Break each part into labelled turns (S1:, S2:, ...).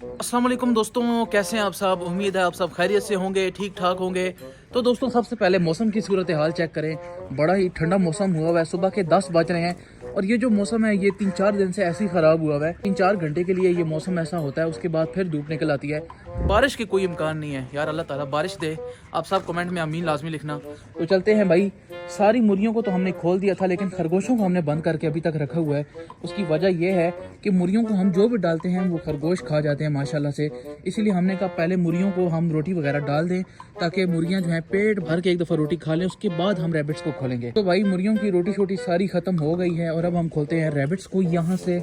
S1: अस्सलाम वालेकुम दोस्तों, कैसे हैं आप सब। उम्मीद है आप सब खैरियत से होंगे, ठीक ठाक होंगे। तो दोस्तों सबसे पहले मौसम की सूरत हाल चेक करें। बड़ा ही ठंडा मौसम हुआ हुआ है, सुबह के 10 बज रहे हैं और ये जो मौसम है ये 3-4 दिन से ऐसे ही ख़राब हुआ हुआ है। 3-4 घंटे के लिए ये मौसम ऐसा होता है, उसके बाद फिर धूप निकल आती है। बारिश के कोई इम्कान नहीं है यार, अल्लाह ताला बारिश दे। आप सब कमेंट में आमीन लाजमी लिखना। तो चलते हैं भाई। सारी मुर्गियों को तो हमने खोल दिया था, लेकिन खरगोशों को हमने बंद करके अभी तक रखा हुआ है। उसकी वजह यह है कि मुर्गियों को हम जो भी डालते हैं वो खरगोश खा जाते हैं माशाल्लाह से। इसीलिए हमने कहा पहले मुर्गियों को हम रोटी वगैरह डाल दें, ताकि मुर्गियां जो हैं पेट भर के एक दफ़ा रोटी खा लें, उसके बाद हम रैबिट्स को खोलेंगे। तो भाई मुर्गियों की रोटी छोटी सारी ख़त्म हो गई है और अब हम खोलते हैं रैबिट्स को। यहाँ से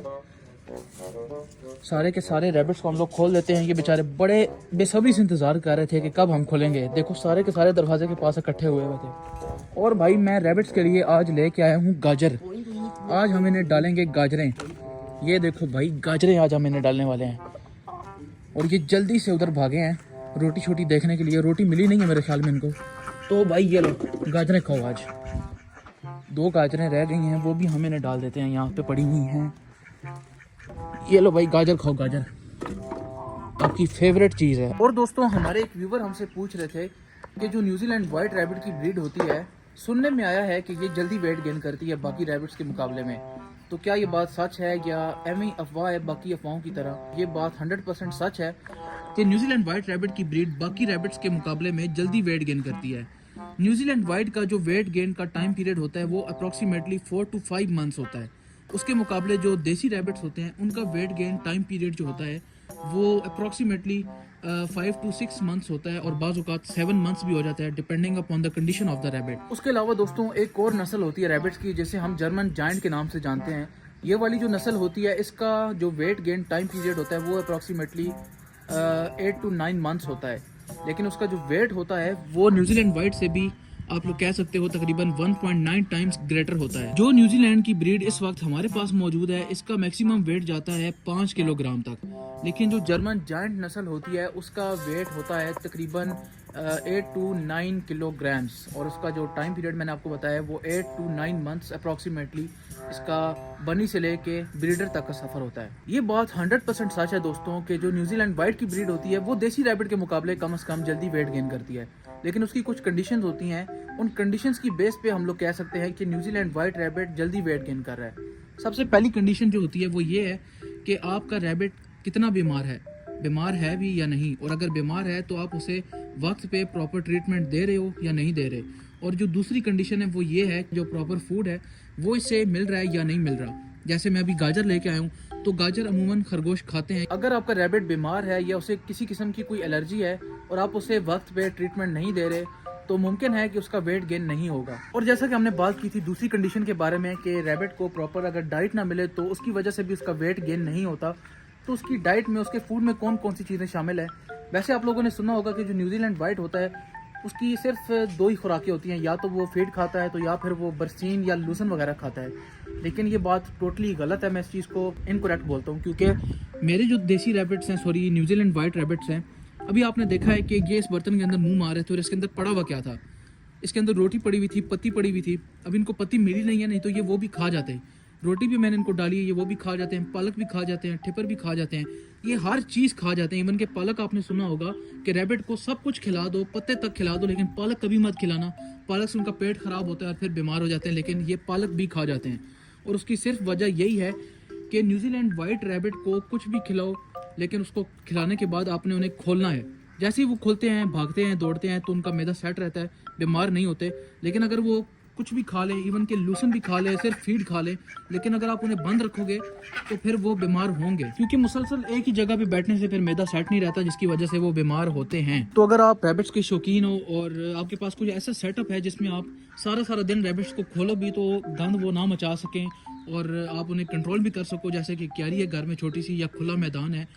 S1: सारे के सारे रैबिट्स को हम लोग खोल देते हैं। ये बेचारे बड़े बेसब्री से इंतज़ार कर रहे थे कि कब हम खोलेंगे। देखो सारे के सारे दरवाजे के पास इकट्ठे हुए हुए थे। और भाई मैं रैबिट्स के लिए आज लेके आया हूँ गाजर। आज हम इन्हें डालेंगे गाजरें। ये देखो भाई गाजरें आज हम इन्हें डालने वाले हैं। और ये जल्दी से उधर भागे हैं रोटी छोटी देखने के लिए। रोटी मिली नहीं है मेरे ख्याल में इनको। तो भाई ये लो गाजरें खाओ। आज 2 गाजरें रह गई हैं, वो भी हम इन्हें डाल देते हैं। यहाँ पे पड़ी हुई हैं। ये लो भाई गाजर खाओ। गाजर आपकी फेवरेट चीज़ है। और दोस्तों हमारे एक व्यूवर हमसे पूछ रहे थे कि जो न्यूजीलैंड वाइट रैबिट की ब्रीड होती है, सुनने में आया है कि ये जल्दी वेट गेन करती है बाकी रैबिट्स के मुकाबले में। तो क्या ये बात सच है या एवं ही अफवाह है बाकी अफवाहों की तरह? ये बात 100% सच है कि न्यूजीलैंड वाइट रैबिट की ब्रीड बाकी रैबिट्स के मुकाबले में जल्दी वेट गेन करती है। न्यूजीलैंड वाइट का जो वेट गेन का टाइम पीरियड होता है वो अप्रॉक्सीमेटली 4 to 5 मंथ्स होता है। उसके मुकाबले जो देसी रैबिट्स होते हैं उनका वेट गेन टाइम पीरियड जो होता है वो अप्रॉक्सीमेटली 5 to 6 मंथ्स होता है और बाज़ औक़ात 7 मंथ्स भी हो जाता है, depending upon the condition of the rabbit. उसके अलावा दोस्तों एक और नस्ल होती है रैबिट्स की, जिसे हम जर्मन जायंट के नाम से जानते हैं। ये वाली जो नस्ल होती है इसका जो वेट गेन टाइम पीरियड होता है वो अप्रॉक्सीमेटली 8 to 9 मंथ्स होता है, लेकिन उसका जो वेट होता है वो न्यूजीलैंड वाइट से भी आप लोग कह सकते हो तकरीबन 1.9 टाइम्स ग्रेटर होता है। जो न्यूजीलैंड की ब्रीड इस वक्त हमारे पास मौजूद है, इसका मैक्सिमम वेट जाता है 5 किलोग्राम तक। लेकिन जो जर्मन जायंट नस्ल होती है उसका वेट होता है तकरीबन 8 to 9 किलोग्राम्स और उसका जो टाइम पीरियड मैंने आपको बताया वो 8 to 9 मंथ्स अप्रॉक्सीमेटली इसका बनी से लेके ब्रीडर तक का सफ़र होता है। ये बात 100% सच है दोस्तों कि जो न्यूजीलैंड वाइट की ब्रीड होती है वो देसी रैबिट के मुकाबले कम से कम जल्दी वेट गेन करती है, लेकिन उसकी कुछ कंडीशंस होती हैं। उन कंडीशंस की बेस पे हम लोग कह सकते हैं कि न्यूजीलैंड वाइट रैबिट जल्दी वेट गेन कर रहा है। सबसे पहली कंडीशन जो होती है वो ये है कि आपका रैबिट कितना बीमार है भी या नहीं, और अगर बीमार है तो आप उसे वक्त पे प्रॉपर ट्रीटमेंट दे रहे हो या नहीं दे रहे। और जो दूसरी कंडीशन है वो ये है जो प्रॉपर फूड है वो इससे मिल रहा है या नहीं मिल रहा। जैसे मैं अभी गाजर लेके आया हूँ, तो गाजर अमूमन खरगोश खाते हैं। अगर आपका रैबिट बीमार है या उसे किसी किस्म की कोई एलर्जी है और आप उसे वक्त पे ट्रीटमेंट नहीं दे रहे, तो मुमकिन है कि उसका वेट गेन नहीं होगा। और जैसा कि हमने बात की थी दूसरी कंडीशन के बारे में कि रैबिट को प्रॉपर अगर डाइट ना मिले तो उसकी वजह से भी उसका वेट गेन नहीं होता। तो उसकी डाइट में, उसके फूड में कौन कौन सी चीज़ें शामिल है? वैसे आप लोगों ने सुना होगा कि जो न्यूजीलैंड वाइट होता है उसकी सिर्फ 2 ही खुराकें होती हैं, या तो वो फीड खाता है तो या फिर वो बरसीन या लूसन वगैरह खाता है। लेकिन ये बात टोटली गलत है, मैं इस चीज़ को इनकरेक्ट बोलता हूँ, क्योंकि मेरे जो देसी रैबिट्स हैं, सॉरी न्यूजीलैंड वाइट रैबिट्स हैं, अभी आपने देखा है कि ये इस बर्तन के अंदर मुंह मार रहे थे और इसके अंदर पड़ा हुआ क्या था? इसके अंदर रोटी पड़ी हुई थी, पत्ती पड़ी हुई थी। अब इनको पत्ती मिली नहीं है, नहीं तो ये वो भी खा जाते हैं। रोटी भी मैंने इनको डाली है, ये वो भी खा जाते हैं, पालक भी खा जाते हैं, ठिपर भी खा जाते हैं, ये हर चीज़ खा जाते हैं। इवन के पालक आपने सुना होगा कि रैबिट को सब कुछ खिला दो, पत्ते तक खिला दो, लेकिन पालक कभी मत खिलाना। पालक से उनका पेट खराब होता है और फिर बीमार हो जाते हैं, लेकिन ये पालक भी खा जाते हैं। और उसकी सिर्फ वजह यही है कि न्यूजीलैंड वाइट रैबिट को कुछ भी खिलाओ, लेकिन उसको खिलाने के बाद आपने उन्हें खोलना है। जैसे ही वो खोलते हैं, भागते हैं, दौड़ते हैं, तो उनका मैदा सेट रहता है, बीमार नहीं होते। लेकिन अगर वो कुछ भी खा लें, इवन के लूसन भी खा लें, सिर्फ फीड खा लें, लेकिन अगर आप उन्हें बंद रखोगे तो फिर वो बीमार होंगे, क्योंकि मुसलसल एक ही जगह पे बैठने से फिर मैदा सेट नहीं रहता, जिसकी वजह से वो बीमार होते हैं। तो अगर आप रैबिट्स के शौकीन हो और आपके पास कुछ ऐसा सेटअप है जिसमें आप सारा दिन रैबिट्स को खोलो भी तो गंद वो ना मचा सकें और आप उन्हें कंट्रोल भी कर सको, जैसे कि क्यारी है घर में छोटी सी या खुला मैदान है,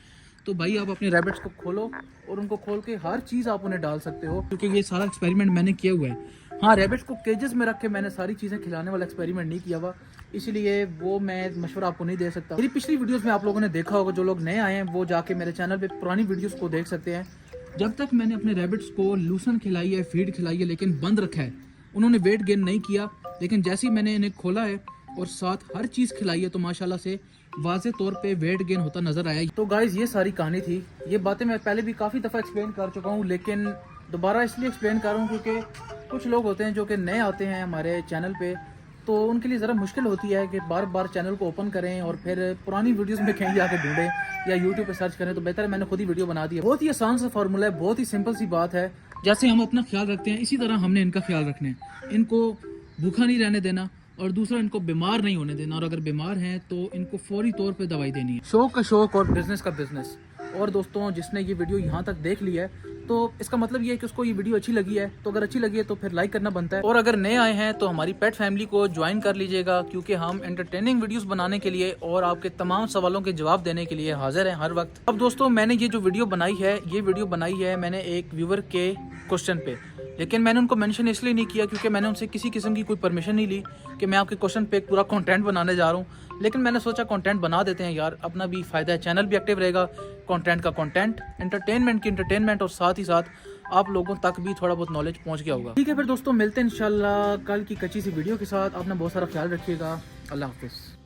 S1: तो भाई आप अपने रैबिट्स को खोलो और उनको खोल के हर चीज़ आप उन्हें डाल सकते हो, क्योंकि ये सारा एक्सपेरिमेंट मैंने किया हुआ है। हाँ, रैबिट्स को केजेस में रख के मैंने सारी चीज़ें खिलाने वाला एक्सपेरिमेंट नहीं किया हुआ, इसलिए वो मैं मशवरा आपको नहीं दे सकता। मेरी पिछली वीडियोस में आप लोगों ने देखा होगा, जो लोग नए आए हैं वो जाके मेरे चैनल पे पुरानी वीडियोस को देख सकते हैं। जब तक मैंने अपने रैबिट्स को लूसन खिलाई है, फीड खिलाई है, लेकिन बंद रखा है, उन्होंने वेट गेन नहीं किया। लेकिन जैसे ही मैंने इन्हें खोला है और साथ हर चीज़ खिलाई है, तो माशाल्लाह से वाज़े तौर पे वेट गेन होता नज़र आया। तो गाइज़ ये सारी कहानी थी। ये बातें मैं पहले भी काफ़ी दफ़ा एक्सप्लेन कर चुका हूँ, लेकिन दोबारा इसलिए एक्सप्लेन कर रहा हूँ क्योंकि कुछ लोग होते हैं जो कि नए आते हैं हमारे चैनल पे, तो उनके लिए ज़रा मुश्किल होती है कि बार बार चैनल को ओपन करें और फिर पुरानी वीडियोस में कहीं जाके ढूंढें या यूट्यूब पे सर्च करें। तो बेहतर है मैंने खुद ही वीडियो बना दी है। बहुत ही आसान सा फार्मूला है, बहुत ही सिंपल सी बात है। जैसे हम अपना ख्याल रखते हैं इसी तरह हमने इनका ख्याल रखना है। इनको भूखा नहीं रहने देना और दूसरा इनको बीमार नहीं होने देना, और अगर बीमार हैं तो इनको फौरी तौर पे दवाई देनी है। शौक का शौक और बिजनेस का बिजनेस। और दोस्तों जिसने ये वीडियो यहाँ तक देख लिया है तो इसका मतलब ये है कि उसको ये वीडियो अच्छी लगी है। तो अगर अच्छी लगी है तो फिर लाइक करना बनता है, और अगर नए आए हैं तो हमारी पेट फैमिली को ज्वाइन कर लीजिएगा, क्योंकि हम एंटरटेनिंग वीडियोस बनाने के लिए और आपके तमाम सवालों के जवाब देने के लिए हाजिर हैं हर वक्त। अब दोस्तों मैंने ये जो वीडियो बनाई है, ये वीडियो बनाई है मैंने एक व्यूवर के क्वेश्चन पे, लेकिन मैंने उनको मेंशन इसलिए नहीं किया क्योंकि मैंने उनसे किसी किस्म की कोई परमिशन नहीं ली कि मैं आपके क्वेश्चन पे एक पूरा कंटेंट बनाने जा रहा हूँ। लेकिन मैंने सोचा कंटेंट बना देते हैं यार, अपना भी फ़ायदा है, चैनल भी एक्टिव रहेगा, कंटेंट का कंटेंट, एंटरटेनमेंट की एंटरटेनमेंट, और साथ ही साथ आप लोगों तक भी थोड़ा बहुत नॉलेज पहुँच गया होगा। ठीक है फिर दोस्तों मिलते हैं इंशाल्लाह कल की कच्ची सी वीडियो के साथ। अपना बहुत सारा ख्याल रखिएगा। अल्लाह हाफिज़।